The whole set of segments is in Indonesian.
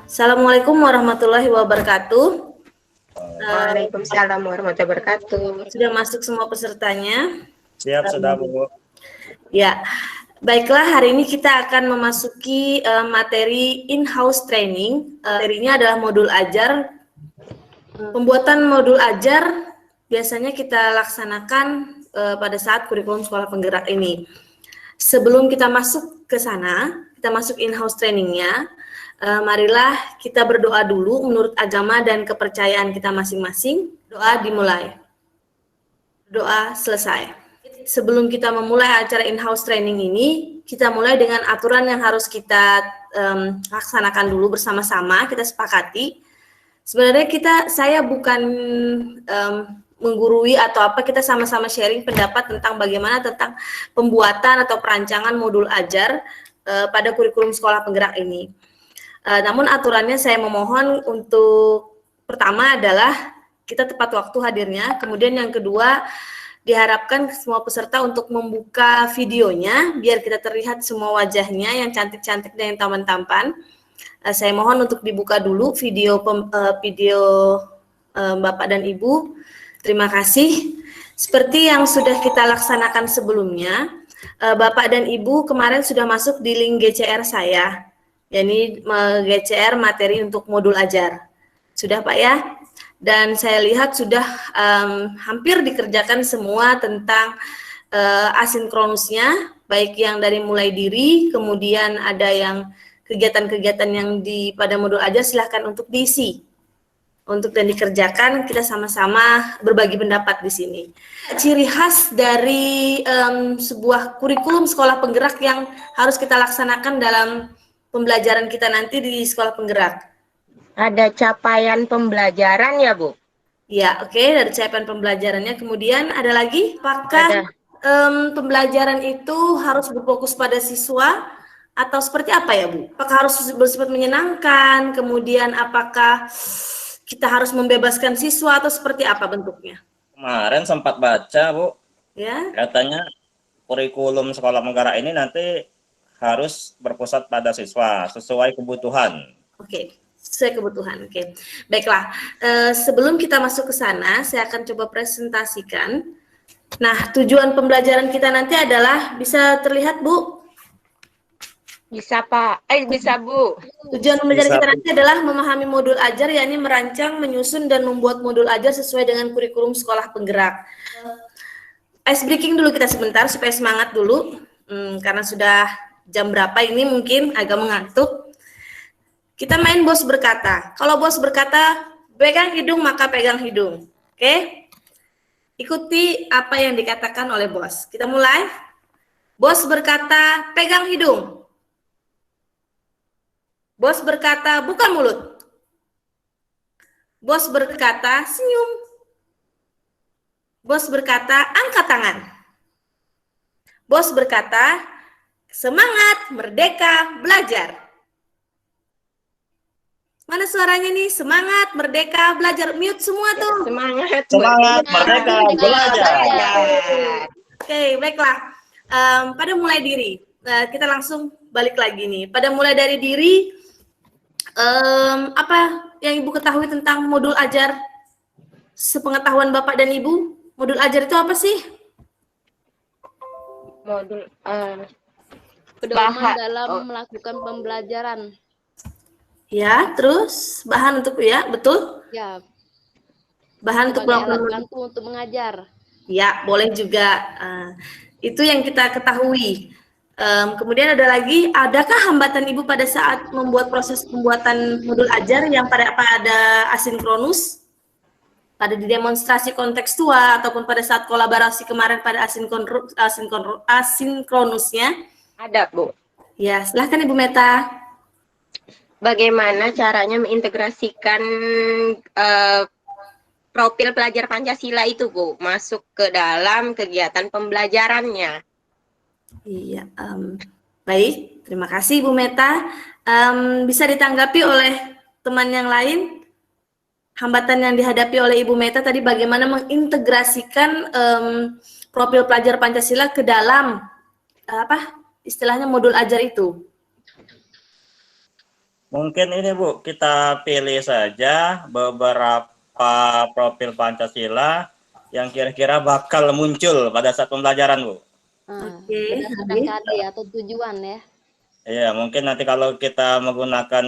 Assalamualaikum warahmatullahi wabarakatuh. Waalaikumsalam warahmatullahi wabarakatuh. Sudah masuk semua pesertanya? Siap, sudah Bu. Ya, baiklah, hari ini kita akan memasuki materi in-house training. Materinya adalah modul ajar. Pembuatan modul ajar biasanya kita laksanakan pada saat kurikulum sekolah penggerak ini. Sebelum kita masuk ke sana, kita masuk in-house trainingnya, marilah kita berdoa dulu menurut agama dan kepercayaan kita masing-masing. Doa dimulai. Doa selesai. Sebelum kita memulai acara in-house training ini, kita mulai dengan aturan yang harus kita laksanakan dulu bersama-sama, kita sepakati. Sebenarnya saya bukan menggurui atau apa, kita sama-sama sharing pendapat tentang bagaimana tentang pembuatan atau perancangan modul ajar pada kurikulum sekolah penggerak ini. Namun aturannya saya memohon untuk pertama adalah kita tepat waktu hadirnya, kemudian yang kedua diharapkan semua peserta untuk membuka videonya biar kita terlihat semua wajahnya yang cantik-cantik dan yang tampan-tampan. Saya mohon untuk dibuka dulu video Bapak dan Ibu. Terima kasih. Seperti yang sudah kita laksanakan sebelumnya, Bapak dan Ibu kemarin sudah masuk di link GCR saya, yakni GCR materi untuk modul ajar. Sudah Pak ya? Dan saya lihat sudah hampir dikerjakan semua tentang asinkronusnya, baik yang dari mulai diri, kemudian ada yang kegiatan-kegiatan yang pada modul ajar silahkan untuk diisi. Untuk dan dikerjakan, kita sama-sama berbagi pendapat di sini. Ciri khas dari sebuah kurikulum sekolah penggerak yang harus kita laksanakan dalam pembelajaran kita nanti di sekolah penggerak. Ada capaian pembelajaran ya, Bu? Ya, oke, dari capaian pembelajarannya. Kemudian ada lagi, apakah pembelajaran itu harus berfokus pada siswa atau seperti apa ya, Bu? Apakah harus bersifat menyenangkan? Kemudian apakah kita harus membebaskan siswa atau seperti apa bentuknya? Kemarin sempat baca, Bu. Ya. Katanya kurikulum sekolah penggerak ini nanti harus berpusat pada siswa sesuai kebutuhan. Oke, sesuai kebutuhan. Oke. Baiklah, sebelum kita masuk ke sana, saya akan coba presentasikan. Nah, tujuan pembelajaran kita nanti adalah, bisa terlihat, Bu? Bisa, Pak. Bisa, Bu. Tujuan pembelajaran kita nanti adalah memahami modul ajar, yakni merancang, menyusun, dan membuat modul ajar sesuai dengan kurikulum sekolah penggerak. Ice breaking dulu kita sebentar, supaya semangat dulu. Karena sudah jam berapa ini mungkin agak mengantuk. Kita main bos berkata. Kalau bos berkata, pegang hidung, maka pegang hidung. Oke? Ikuti apa yang dikatakan oleh bos. Kita mulai. Bos berkata, pegang hidung. Bos berkata, buka mulut. Bos berkata, senyum. Bos berkata, angkat tangan. Bos berkata, semangat, merdeka, belajar. Mana suaranya nih? Semangat, merdeka, belajar. Mute semua tuh. Semangat, merdeka, belajar. Oke, baiklah. Pada mulai diri. Kita langsung balik lagi nih. Pada mulai dari diri, apa yang Ibu ketahui tentang modul ajar? Sepengetahuan Bapak dan Ibu, modul ajar itu apa sih? Modul pedoman dalam melakukan pembelajaran. Ya, terus bahan untuk betul? Ya. Bahan untuk alat bantu untuk mengajar. Ya, boleh juga. Itu yang kita ketahui. Kemudian ada lagi, adakah hambatan Ibu pada saat membuat proses pembuatan modul ajar yang pada asinkronus? Pada demonstrasi kontekstual ataupun pada saat kolaborasi kemarin pada asinkronusnya? Ada, Bu. Ya, silahkan Ibu Meta. Bagaimana caranya mengintegrasikan profil pelajar Pancasila itu, Bu, masuk ke dalam kegiatan pembelajarannya? Iya, baik. Terima kasih Ibu Meta. Bisa ditanggapi oleh teman yang lain? Hambatan yang dihadapi oleh Ibu Meta tadi bagaimana mengintegrasikan profil pelajar Pancasila ke dalam istilahnya modul ajar itu? Mungkin ini Bu, kita pilih saja beberapa profil Pancasila yang kira-kira bakal muncul pada saat pembelajaran Bu. Oke, Berdasarkan baik. KD atau tujuan ya. Iya, mungkin nanti kalau kita menggunakan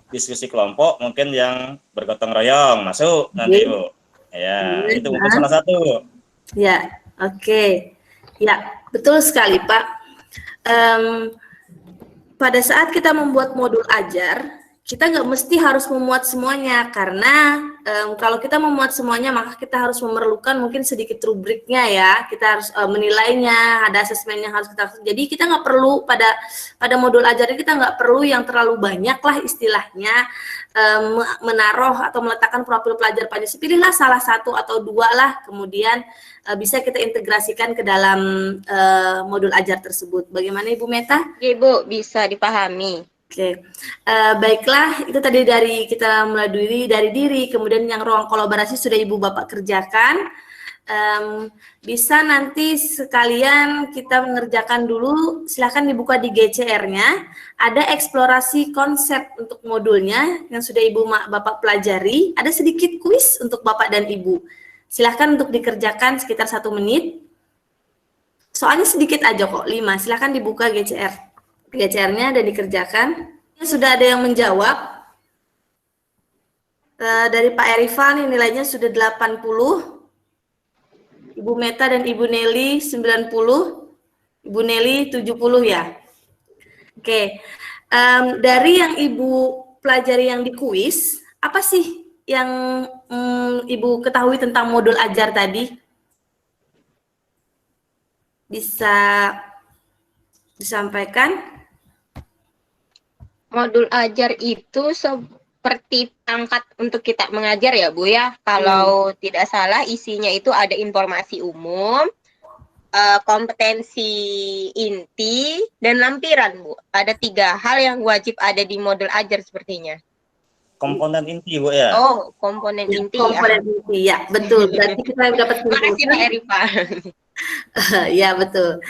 diskusi kelompok, mungkin yang bergotong royong masuk nanti Bu. Ya, itu mungkin salah satu. Ya, oke. Ya, betul sekali Pak. Pada saat kita membuat modul ajar, kita nggak mesti harus memuat semuanya, karena kalau kita memuat semuanya, maka kita harus memerlukan mungkin sedikit rubriknya ya, kita harus menilainya, ada asesmen yang harus kita, jadi kita nggak perlu pada modul ajar kita nggak perlu yang terlalu banyak lah istilahnya, menaruh atau meletakkan profil pelajar Pancasila. Pilihlah salah satu atau dua lah, kemudian bisa kita integrasikan ke dalam modul ajar tersebut. Bagaimana Ibu Meta? Ibu bisa dipahami. Oke, baiklah, itu tadi dari kita mulai dari diri, kemudian yang ruang kolaborasi sudah Ibu Bapak kerjakan. Bisa nanti sekalian kita mengerjakan dulu, silahkan dibuka di GCR-nya, ada eksplorasi konsep untuk modulnya yang sudah Ibu Bapak pelajari, ada sedikit kuis untuk Bapak dan Ibu. Silahkan untuk dikerjakan sekitar 1 menit, soalnya sedikit aja kok, 5, silahkan dibuka GCR-nya dan dikerjakan. Sudah ada yang menjawab. Dari Pak Erifan nilainya sudah 80. Ibu Meta dan Ibu Nelly 90. Ibu Nelly 70 ya. Oke. Dari yang Ibu pelajari yang di kuis, apa sih yang Ibu ketahui tentang modul ajar tadi? Bisa disampaikan? Modul ajar itu seperti perangkat untuk kita mengajar ya Bu ya. Kalau tidak salah isinya itu ada informasi umum, kompetensi inti, dan lampiran Bu. Ada 3 hal yang wajib ada di modul ajar sepertinya. Komponen inti Bu ya. Oh, komponen inti komponen inti ya, betul. Berarti kita dapat Makasih Pak Erifan. Ya betul.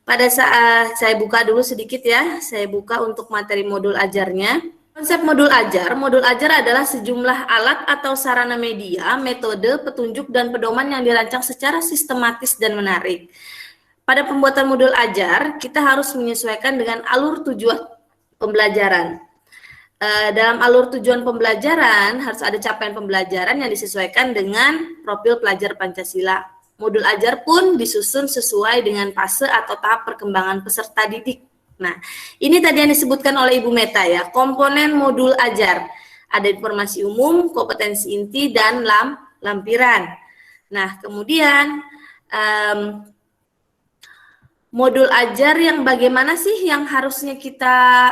Pada saat saya buka dulu sedikit ya, saya buka untuk materi modul ajarnya. Konsep modul ajar adalah sejumlah alat atau sarana media, metode, petunjuk, dan pedoman yang dirancang secara sistematis dan menarik. Pada pembuatan modul ajar, kita harus menyesuaikan dengan alur tujuan pembelajaran. Dalam alur tujuan pembelajaran, harus ada capaian pembelajaran yang disesuaikan dengan profil pelajar Pancasila. Modul ajar pun disusun sesuai dengan fase atau tahap perkembangan peserta didik. Nah, ini tadi yang disebutkan oleh Ibu Meta ya, komponen modul ajar. Ada informasi umum, kompetensi inti, dan lampiran. Nah, kemudian modul ajar yang bagaimana sih yang harusnya kita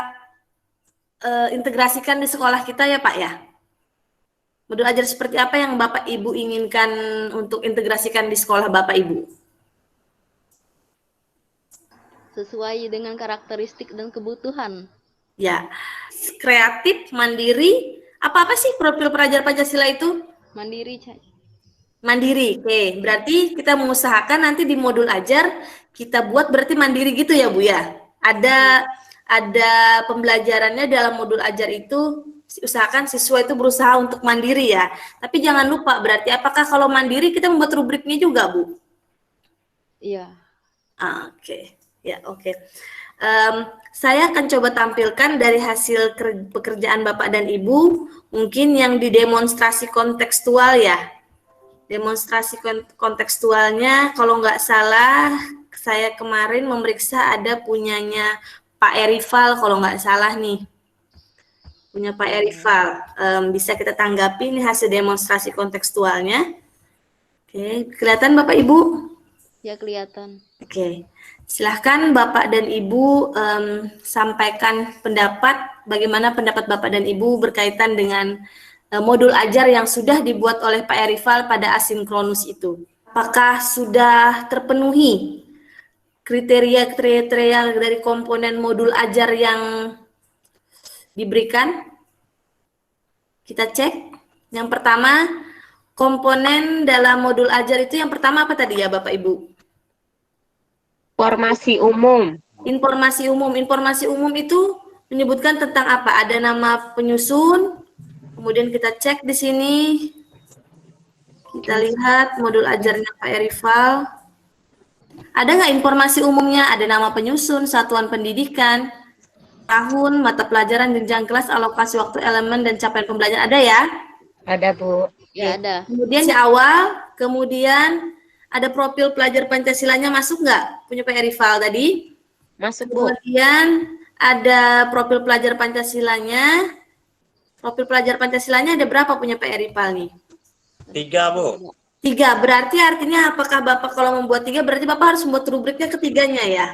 integrasikan di sekolah kita ya Pak ya? Modul ajar seperti apa yang Bapak Ibu inginkan untuk integrasikan di sekolah Bapak Ibu? Sesuai dengan karakteristik dan kebutuhan. Ya, kreatif, mandiri, apa sih profil pelajar Pancasila itu? Mandiri, Cak. Mandiri, oke. Berarti kita mengusahakan nanti di modul ajar kita buat berarti mandiri gitu ya Bu ya? Ada pembelajarannya dalam modul ajar itu, usahakan siswa itu berusaha untuk mandiri ya. Tapi jangan lupa, berarti apakah kalau mandiri kita membuat rubriknya juga Bu? Iya. Oke. Ya, oke. Saya akan coba tampilkan dari hasil pekerjaan Bapak dan Ibu, mungkin yang didemonstrasi kontekstual ya. Demonstrasi kontekstualnya, kalau nggak salah, saya kemarin memeriksa ada punyanya Pak Erifal, kalau nggak salah nih. Punya Pak Erifal. Bisa kita tanggapi nih hasil demonstrasi kontekstualnya. Oke, kelihatan Bapak Ibu? Ya, kelihatan. Oke. Silahkan Bapak dan Ibu sampaikan pendapat, bagaimana pendapat Bapak dan Ibu berkaitan dengan modul ajar yang sudah dibuat oleh Pak Erifal pada asinkronus itu. Apakah sudah terpenuhi kriteria dari komponen modul ajar yang diberikan? Kita cek. Yang pertama, komponen dalam modul ajar itu yang pertama apa tadi ya Bapak Ibu? Informasi umum. Informasi umum. Informasi umum itu menyebutkan tentang apa? Ada nama penyusun, kemudian kita cek di sini, kita lihat modul ajarnya Pak Erifal. Ada nggak informasi umumnya? Ada nama penyusun, satuan pendidikan, tahun, mata pelajaran, jenjang kelas, alokasi waktu, elemen, dan capaian pembelajaran. Ada ya? Ada, Bu. Ya ada. Kemudian di awal, kemudian ada profil pelajar Pancasilanya masuk nggak? Punya Pak Erifal tadi. Masuk, Bu. Kemudian ada profil pelajar Pancasilanya. Profil pelajar Pancasilanya ada berapa punya Pak Erifal nih? 3, Bu. 3. Berarti artinya apakah Bapak kalau membuat 3 berarti Bapak harus membuat rubriknya ketiganya ya?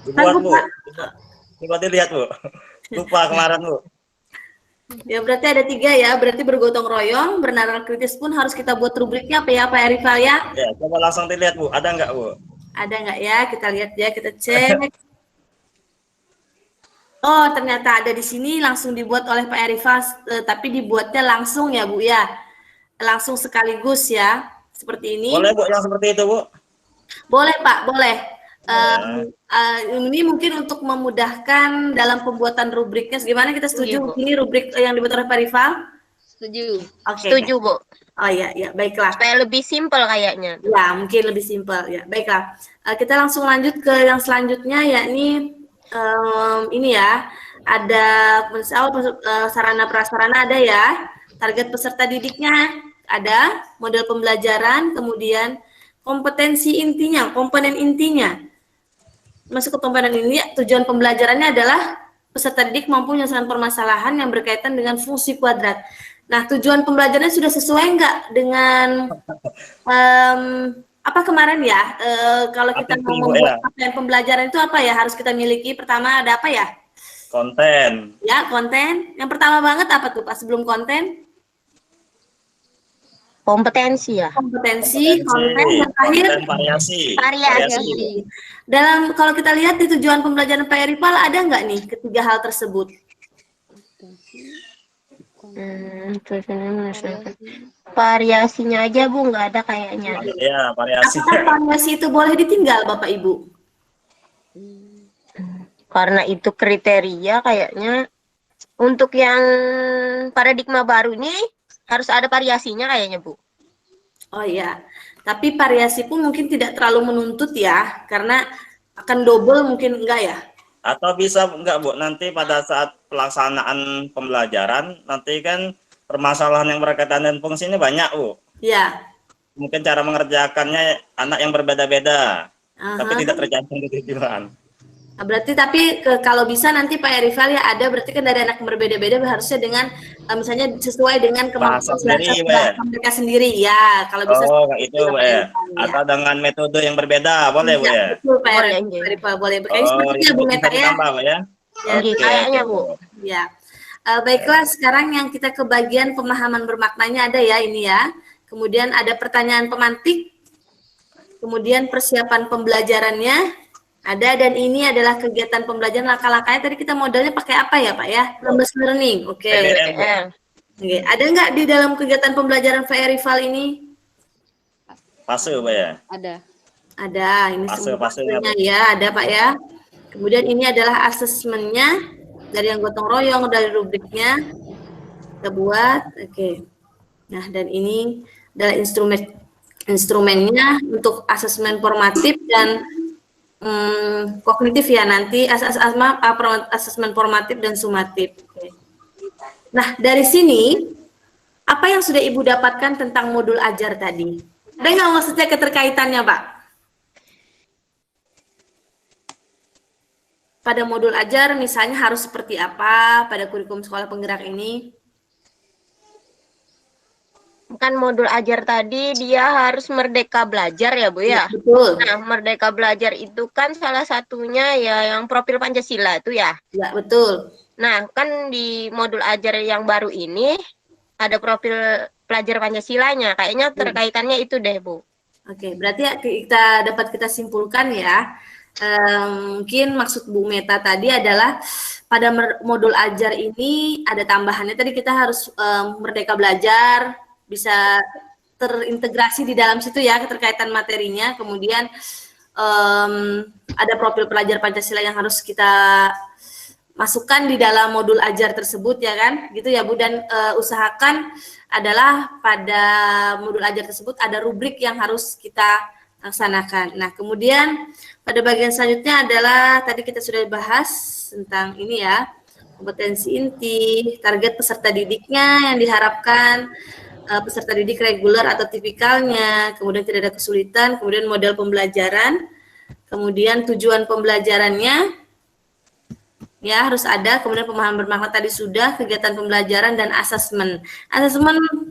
Dibuat, Bu. Pak. Coba dilihat, Bu. Lupa kemarin, Bu. Ya berarti ada 3 ya, berarti bergotong royong, bernalar kritis pun harus kita buat rubriknya apa ya Pak Erifal ya? Ya, coba langsung dilihat, Bu. Ada nggak, Bu? Ada nggak ya? Kita lihat ya, kita cek. Oh, ternyata ada di sini langsung dibuat oleh Pak Erifal, tapi dibuatnya langsung ya Bu ya? Langsung sekaligus ya, seperti ini. Boleh, Bu, yang seperti itu, Bu? Boleh Pak, boleh. Ini mungkin untuk memudahkan dalam pembuatan rubriknya. Gimana kita setuju Iya, Bu. ini rubrik yang dibuat oleh Pak Erifal? Setuju. Oke. Setuju, Bu. Oh iya, ya baiklah. Supaya lebih simpel kayaknya. Ya, mungkin lebih simpel ya. Baiklah. Kita langsung lanjut ke yang selanjutnya, yakni ini ya. Ada sarana prasarana ada ya. Target peserta didiknya ada, model pembelajaran, kemudian kompetensi intinya, komponen intinya. Masuk ke komponen ini, tujuan pembelajarannya adalah peserta didik mampu menyelesaikan permasalahan yang berkaitan dengan fungsi kuadrat. Nah, tujuan pembelajarannya sudah sesuai nggak dengan apa kemarin ya? Kalau kita mau membuat konten pembelajaran itu apa ya harus kita miliki? Pertama ada apa ya? Konten. Ya, konten. Yang pertama banget apa tuh Pak sebelum konten? Kompetensi ya. Kompetensi, konten, yang terakhir konten variasi. Variasi. Dalam kalau kita lihat di tujuan pembelajaran Pak Erifal ada nggak nih ketiga hal tersebut? Variasinya aja, Bu, nggak ada kayaknya. Ya, variasi. Apakah variasi itu boleh ditinggal Bapak Ibu? Karena itu kriteria kayaknya untuk yang paradigma baru ini harus ada variasinya kayaknya, Bu. Oh iya, tapi variasi pun mungkin tidak terlalu menuntut ya, karena akan double mungkin enggak ya? Atau bisa enggak, Bu, nanti pada saat pelaksanaan pembelajaran, nanti kan permasalahan yang berkaitan dengan fungsi ini banyak, Bu. Ya. Mungkin cara mengerjakannya anak yang berbeda-beda, tapi tidak tercantum di tujuan. Nah, berarti tapi kalau bisa nanti Pak Erifal ya ada, berarti kan dari anak yang berbeda-beda harusnya dengan misalnya sesuai dengan kemampuan mereka sendiri ya. Kalau bisa itu Bu ya. Atau dengan metode yang berbeda boleh Bu ya. Betul Pak Erifal, boleh. Kayaknya sepertinya Bu Meta ya. Kayaknya Bu. Ya. Baiklah, sekarang yang kita ke bagian pemahaman bermaknanya ada ya ini ya. Kemudian ada pertanyaan pemantik. Kemudian persiapan pembelajarannya ada, dan ini adalah kegiatan pembelajaran langkah-langkahnya. Tadi kita modelnya pakai apa ya Pak ya? Language learning. Oke. Oke. Ada nggak di dalam kegiatan pembelajaran Pak Erifal ini? Fase Pak ya? Ada. Ada. Ini fasenya ya, ada Pak ya. Kemudian ini adalah asesmennya dari yang gotong royong, dari rubriknya kita buat. Oke. Nah, dan ini adalah instrumennya untuk asesmen formatif dan kognitif ya, nanti asesmen formatif dan sumatif. Oke. Nah, dari sini apa yang sudah Ibu dapatkan tentang modul ajar tadi? Ada nggak maksudnya keterkaitannya, Pak? Pada modul ajar misalnya harus seperti apa pada kurikulum sekolah penggerak ini? Kan modul ajar tadi dia harus merdeka belajar ya Bu ya? Betul. Nah, merdeka belajar itu kan salah satunya ya yang profil Pancasila itu ya? Ya, betul. Nah, kan di modul ajar yang baru ini ada profil pelajar Pancasilanya. Kayaknya terkaitannya itu deh Bu. Oke, berarti kita simpulkan ya. Mungkin maksud Bu Meta tadi adalah pada modul ajar ini ada tambahannya tadi kita harus merdeka belajar, bisa terintegrasi di dalam situ ya keterkaitan materinya. Kemudian ada profil pelajar Pancasila yang harus kita masukkan di dalam modul ajar tersebut ya kan, gitu ya Bu, dan usahakan adalah pada modul ajar tersebut ada rubrik yang harus kita laksanakan. Nah, kemudian pada bagian selanjutnya adalah tadi kita sudah bahas tentang ini ya, kompetensi inti, target peserta didiknya yang diharapkan, peserta didik reguler atau tipikalnya, kemudian tidak ada kesulitan, kemudian model pembelajaran, kemudian tujuan pembelajarannya, ya harus ada, kemudian pemahaman bermakna tadi sudah, kegiatan pembelajaran dan asesmen.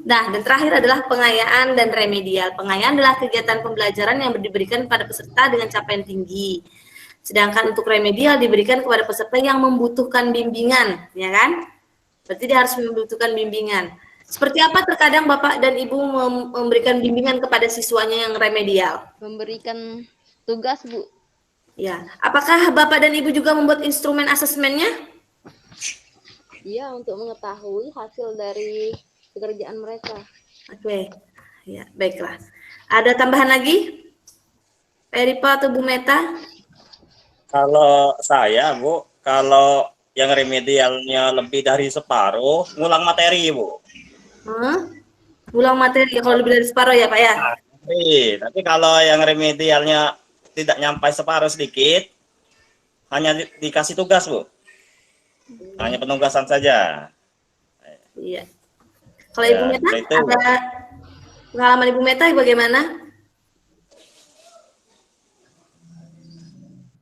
Nah dan terakhir adalah pengayaan dan remedial. Pengayaan adalah kegiatan pembelajaran yang diberikan pada peserta dengan capaian tinggi. Sedangkan untuk remedial diberikan kepada peserta yang membutuhkan bimbingan, ya kan? Berarti dia harus membutuhkan bimbingan. Seperti apa terkadang Bapak dan Ibu memberikan bimbingan kepada siswanya yang remedial? Memberikan tugas, Bu. Ya, apakah Bapak dan Ibu juga membuat instrumen asesmennya? Iya, untuk mengetahui hasil dari pekerjaan mereka. Oke, ya baiklah. Ada tambahan lagi, Pak Eripa atau Bu Meta? Kalau saya, Bu, kalau yang remedialnya lebih dari separuh, ngulang materi, Bu. Ulang materi kalau lebih dari separuh ya Pak ya? Tapi kalau yang remedialnya tidak nyampai separuh sedikit, hanya dikasih tugas, Bu. Hanya penugasan saja. Iya. Kalau Ya, Ibu Meta, itu. ada pengalaman Ibu Meta bagaimana?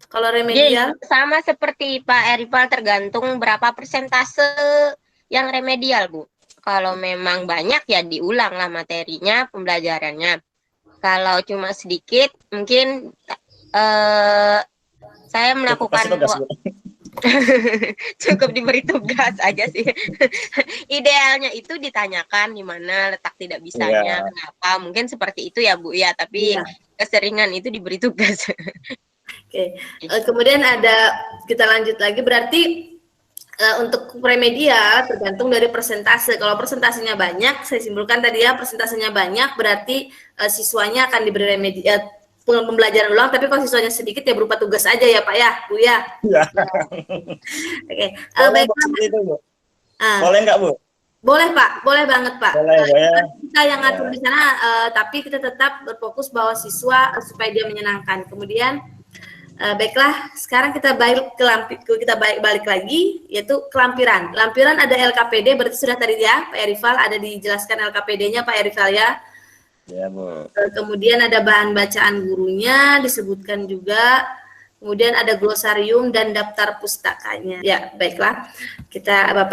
Kalau remedial? Jadi, sama seperti Pak Eripal, tergantung berapa persentase yang remedial, Bu. Kalau memang banyak ya diulang lah materinya, pembelajarannya. Kalau cuma sedikit, mungkin saya melakukan cukup diberi tugas aja sih. Idealnya itu ditanyakan di mana letak tidak bisanya, kenapa, mungkin seperti itu ya Bu ya, tapi keseringan itu diberi tugas. Oke. Kemudian kita lanjut lagi, berarti untuk remedial tergantung dari persentase. Kalau persentasenya banyak, saya simpulkan tadi ya, persentasenya banyak berarti siswanya akan diberi remedial pembelajaran ulang, tapi kalau siswanya sedikit ya berupa tugas aja ya Pak ya, Bu ya. Iya. Oke. Baiklah. Boleh nggak, Bu? Boleh Pak, boleh banget Pak. Boleh, ya. Kita yang ngatur di sana, tapi kita tetap berfokus bahwa siswa supaya dia menyenangkan. Kemudian baiklah, sekarang kita balik lagi, yaitu kelampiran. Lampiran ada LKPD, berarti sudah tadi ya Pak Erifal, ada dijelaskan LKPD-nya Pak Erifal ya. Ya, Bu. Kemudian ada bahan bacaan gurunya disebutkan juga. Kemudian ada glosarium dan daftar pustakanya. Ya, baiklah.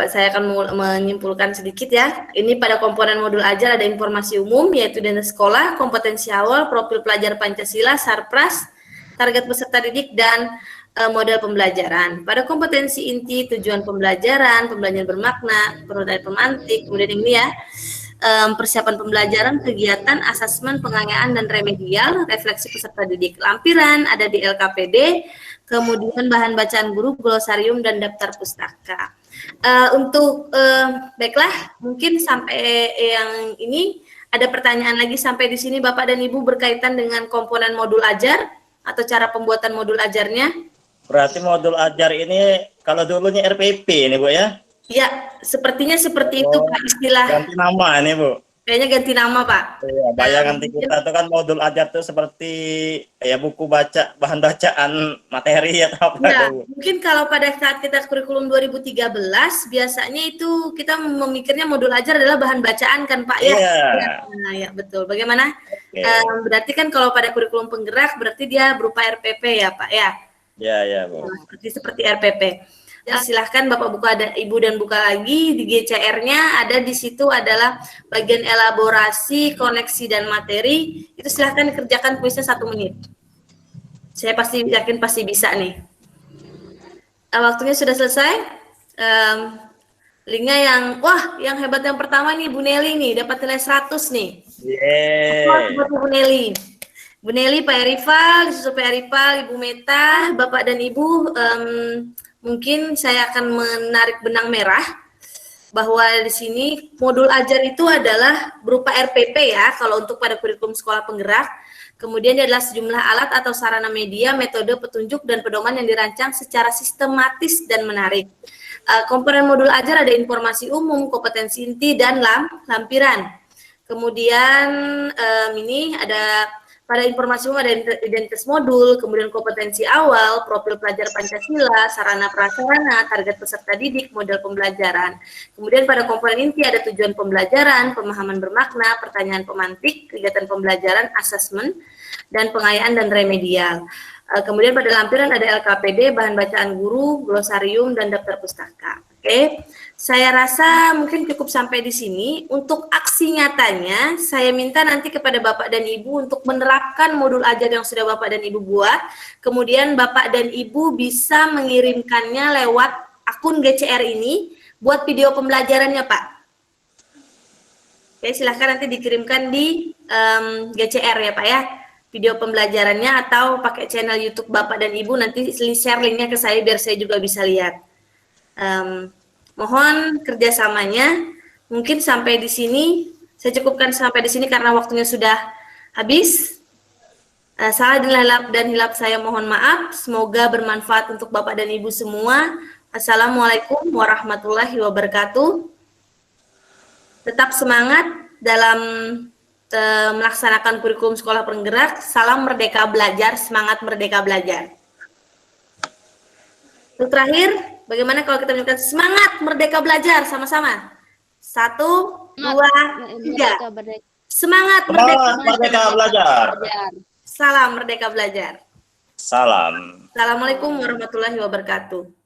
Saya akan menyimpulkan sedikit ya. Ini pada komponen modul ajar ada informasi umum yaitu dana sekolah, kompetensi awal, profil pelajar Pancasila, Sarpras, target peserta didik dan model pembelajaran. Pada kompetensi inti, tujuan pembelajaran bermakna, penulisan pemantik, kemudian ini ya. Persiapan pembelajaran, kegiatan, asesmen, pengayaan, dan remedial, refleksi peserta didik. Lampiran ada di LKPD, kemudian bahan bacaan guru, glosarium, dan daftar pustaka. Baiklah, mungkin sampai yang ini, ada pertanyaan lagi sampai di sini Bapak dan Ibu berkaitan dengan komponen modul ajar, atau cara pembuatan modul ajarnya? Berarti modul ajar ini, kalau dulunya RPP ini Bu ya? Ya, sepertinya seperti itu Pak istilah. Ganti nama ini Bu. Kayaknya ganti nama Pak. Iya, bayangan kita itu kan modul ajar itu seperti ya buku baca, bahan bacaan materi atau apa. Ya, mungkin kalau pada saat kita kurikulum 2013 biasanya itu kita memikirnya modul ajar adalah bahan bacaan kan Pak ya? Iya. Nah, ya betul. Bagaimana? Berarti kan kalau pada kurikulum penggerak berarti dia berupa RPP ya Pak ya? Iya, Bu. Seperti RPP. Ya, silahkan Bapak buka, ada Ibu dan buka lagi di GCR-nya, ada di situ adalah bagian elaborasi, koneksi dan materi. Itu silahkan dikerjakan kuisnya 1 menit. Saya yakin pasti bisa nih. Waktunya sudah selesai. Linknya yang hebat yang pertama nih Bu Nelly nih, dapat nilai 100 nih. Buat Bu Nelly. Bu Nelly, Pak Erifal, disusul Pak Erifal, Ibu Meta, Bapak dan Ibu, mungkin saya akan menarik benang merah bahwa di sini modul ajar itu adalah berupa RPP ya, kalau untuk pada kurikulum sekolah penggerak. Kemudian dia adalah sejumlah alat atau sarana media, metode, petunjuk, dan pedoman yang dirancang secara sistematis dan menarik. Komponen modul ajar ada informasi umum, kompetensi inti, dan lampiran. Kemudian ini ada pada informasi umum ada identitas modul, kemudian kompetensi awal, profil pelajar Pancasila, sarana prasarana, target peserta didik, model pembelajaran. Kemudian pada komponen inti ada tujuan pembelajaran, pemahaman bermakna, pertanyaan pemantik, kegiatan pembelajaran, asesmen, dan pengayaan dan remedial. Kemudian pada lampiran ada LKPD, bahan bacaan guru, glosarium, dan daftar pustaka. Oke, saya rasa mungkin cukup sampai di sini. Untuk aksi nyatanya, saya minta nanti kepada Bapak dan Ibu untuk menerapkan modul ajar yang sudah Bapak dan Ibu buat. Kemudian Bapak dan Ibu bisa mengirimkannya lewat akun GCR ini buat video pembelajarannya, Pak. Oke, silahkan nanti dikirimkan di GCR ya, Pak ya. Video pembelajarannya atau pakai channel YouTube Bapak dan Ibu, nanti share linknya ke saya biar saya juga bisa lihat. Mohon kerjasamanya. Mungkin sampai di sini, saya cukupkan sampai di sini karena waktunya sudah habis. Salah dan hilap saya mohon maaf. Semoga bermanfaat untuk Bapak dan Ibu semua. Assalamualaikum warahmatullahi wabarakatuh. Tetap semangat dalam melaksanakan kurikulum sekolah penggerak. Salam merdeka belajar, semangat merdeka belajar. Untuk terakhir, bagaimana kalau kita menunjukkan semangat merdeka belajar sama-sama? 1, 2, 3. Semangat merdeka belajar. Salam merdeka belajar. Salam. Assalamualaikum warahmatullahi wabarakatuh.